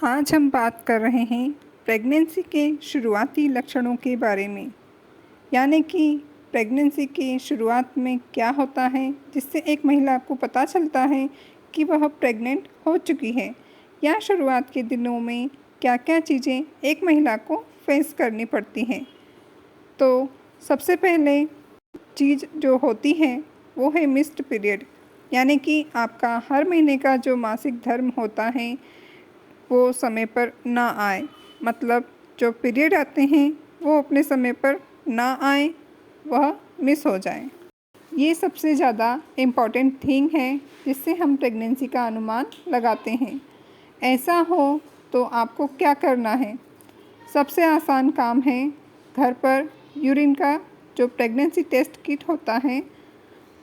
आज हम बात कर रहे हैं प्रेगनेंसी के शुरुआती लक्षणों के बारे में, यानी कि प्रेगनेंसी की शुरुआत में क्या होता है जिससे एक महिला को पता चलता है कि वह प्रेग्नेंट हो चुकी है, या शुरुआत के दिनों में क्या क्या चीज़ें एक महिला को फेस करनी पड़ती हैं। तो सबसे पहले चीज़ जो होती है वो है मिस्ड पीरियड, यानी कि आपका हर महीने का जो मासिक धर्म होता है वो समय पर ना आए। मतलब जो पीरियड आते हैं वो अपने समय पर ना आए, वह मिस हो जाए। ये सबसे ज़्यादा इम्पॉर्टेंट थिंग है जिससे हम प्रेगनेंसी का अनुमान लगाते हैं। ऐसा हो तो आपको क्या करना है? सबसे आसान काम है, घर पर यूरिन का जो प्रेगनेंसी टेस्ट किट होता है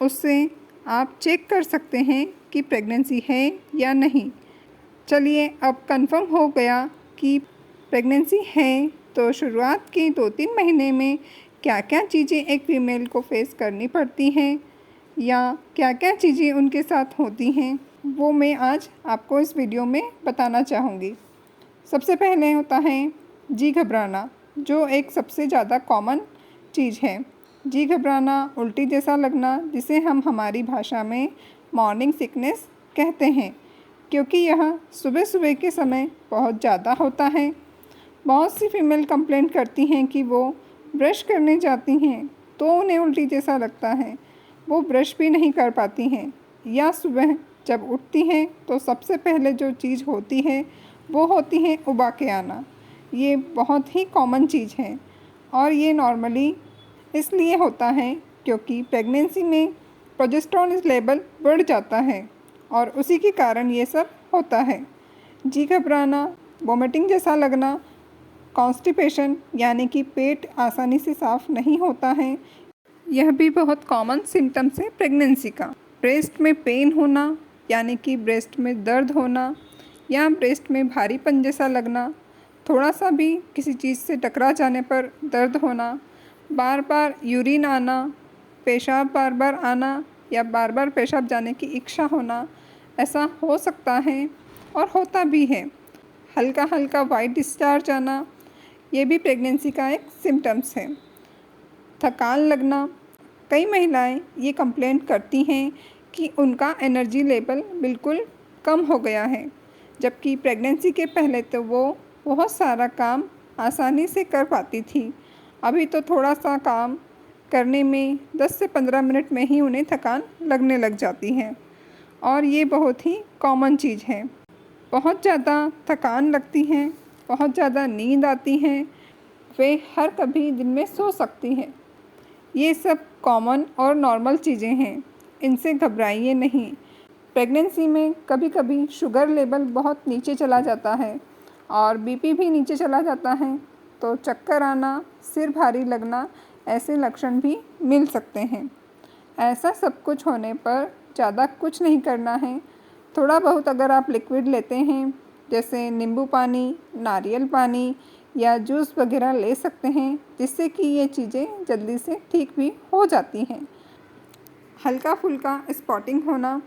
उससे आप चेक कर सकते हैं कि प्रेगनेंसी है या नहीं। चलिए, अब कंफर्म हो गया कि प्रेगनेंसी है, तो शुरुआत के 2-3 महीने में क्या क्या चीज़ें एक फीमेल को फेस करनी पड़ती हैं या क्या क्या चीज़ें उनके साथ होती हैं, वो मैं आज आपको इस वीडियो में बताना चाहूँगी। सबसे पहले होता है जी घबराना, जो एक सबसे ज़्यादा कॉमन चीज़ है। जी घबराना, उल्टी जैसा लगना, जिसे हम हमारी भाषा में मॉर्निंग सिकनेस कहते हैं, क्योंकि यह सुबह सुबह के समय बहुत ज़्यादा होता है। बहुत सी फीमेल कंप्लेंट करती हैं कि वो ब्रश करने जाती हैं तो उन्हें उल्टी जैसा लगता है, वो ब्रश भी नहीं कर पाती हैं, या सुबह जब उठती हैं तो सबसे पहले जो चीज़ होती है वो होती है उबा के आना। ये बहुत ही कॉमन चीज़ है और ये नॉर्मली इसलिए होता है क्योंकि प्रेगनेंसी में प्रोजेस्टेरोन लेवल बढ़ जाता है और उसी के कारण ये सब होता है। जी घबराना, वोमिटिंग जैसा लगना, कॉन्स्टिपेशन यानी कि पेट आसानी से साफ़ नहीं होता है, यह भी बहुत कॉमन सिम्टम्स है प्रेगनेंसी का। ब्रेस्ट में पेन होना, यानी कि ब्रेस्ट में दर्द होना या ब्रेस्ट में भारीपन जैसा लगना, थोड़ा सा भी किसी चीज़ से टकरा जाने पर दर्द होना, बार बार यूरिन आना, पेशाब बार बार आना या बार बार पेशाब जाने की इच्छा होना, ऐसा हो सकता है और होता भी है। हल्का हल्का वाइट डिस्चार्ज आना, ये भी प्रेगनेंसी का एक सिम्टम्स है। थकान लगना, कई महिलाएं ये कंप्लेंट करती हैं कि उनका एनर्जी लेवल बिल्कुल कम हो गया है, जबकि प्रेगनेंसी के पहले तो वो बहुत सारा काम आसानी से कर पाती थी। अभी तो थोड़ा सा काम करने में 10 से 15 मिनट में ही उन्हें थकान लगने लग जाती है और ये बहुत ही कॉमन चीज़ है। बहुत ज़्यादा थकान लगती है, बहुत ज़्यादा नींद आती है, वे हर कभी दिन में सो सकती हैं। ये सब कॉमन और नॉर्मल चीज़ें हैं, इनसे घबराइए नहीं। प्रेगनेंसी में कभी कभी शुगर लेवल बहुत नीचे चला जाता है और बीपी भी नीचे चला जाता है, तो चक्कर आना, सिर भारी लगना, ऐसे लक्षण भी मिल सकते हैं। ऐसा सब कुछ होने पर ज़्यादा कुछ नहीं करना है। थोड़ा बहुत अगर आप लिक्विड लेते हैं, जैसे नींबू पानी, नारियल पानी या जूस वगैरह ले सकते हैं, जिससे कि ये चीज़ें जल्दी से ठीक भी हो जाती हैं। हल्का फुल्का स्पॉटिंग होना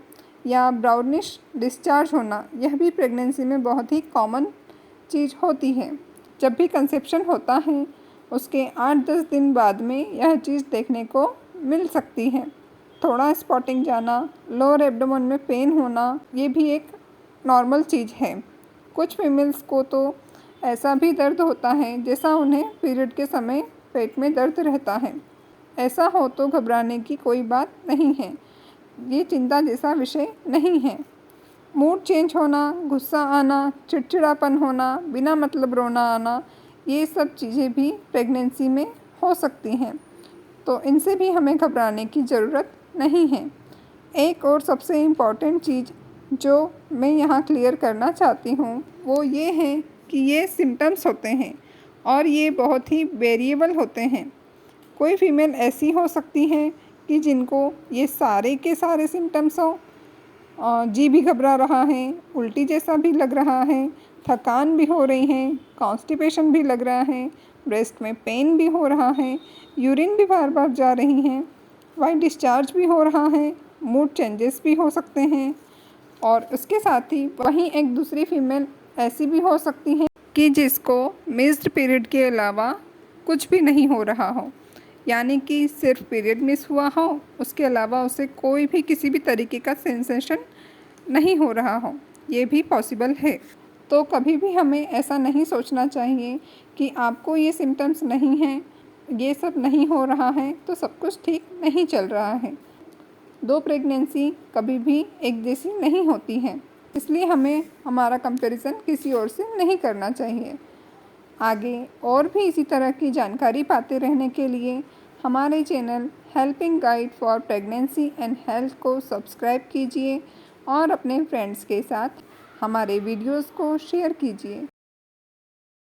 या ब्राउनिश डिस्चार्ज होना, यह भी प्रेगनेंसी में बहुत ही कॉमन चीज़ होती है। जब भी कंसेप्शन होता है उसके 8-10 दिन बाद में यह चीज़ देखने को मिल सकती है। थोड़ा स्पॉटिंग जाना, लोअर एब्डोमेन में पेन होना, ये भी एक नॉर्मल चीज़ है। कुछ फीमेल्स को तो ऐसा भी दर्द होता है जैसा उन्हें पीरियड के समय पेट में दर्द रहता है। ऐसा हो तो घबराने की कोई बात नहीं है, ये चिंता जैसा विषय नहीं है। मूड चेंज होना, गुस्सा आना, चिड़चिड़ापन होना, बिना मतलब रोना आना, ये सब चीज़ें भी प्रेगनेंसी में हो सकती हैं, तो इनसे भी हमें घबराने की ज़रूरत नहीं है। एक और सबसे इम्पॉर्टेंट चीज़ जो मैं यहाँ क्लियर करना चाहती हूँ वो ये है कि ये सिम्टम्स होते हैं और ये बहुत ही वेरिएबल होते हैं। कोई फीमेल ऐसी हो सकती है कि जिनको ये सारे के सारे सिम्टम्स हों, जी भी घबरा रहा है, उल्टी जैसा भी लग रहा है, थकान भी हो रही है, कॉन्स्टिपेशन भी लग रहा है, ब्रेस्ट में पेन भी हो रहा है, यूरिन भी बार बार जा रही हैं, वाइट डिस्चार्ज भी हो रहा है, मूड चेंजेस भी हो सकते हैं। और उसके साथ ही वहीं एक दूसरी फीमेल ऐसी भी हो सकती हैं कि जिसको मिस्ड पीरियड के अलावा कुछ भी नहीं हो रहा हो, यानी कि सिर्फ पीरियड मिस हुआ हो, उसके अलावा उसे कोई भी किसी भी तरीके का सेंसेशन नहीं हो रहा हो। ये भी पॉसिबल है। तो कभी भी हमें ऐसा नहीं सोचना चाहिए कि आपको ये सिम्टम्स नहीं हैं, ये सब नहीं हो रहा है तो सब कुछ ठीक नहीं चल रहा है। 2 प्रेगनेंसी कभी भी एक जैसी नहीं होती हैं, इसलिए हमें हमारा कंपैरिजन किसी और से नहीं करना चाहिए। आगे और भी इसी तरह की जानकारी पाते रहने के लिए हमारे channel helping guide for pregnancy and health को सब्सक्राइब कीजिए और अपने फ्रेंड्स के साथ हमारे वीडियोस को शेयर कीजिए।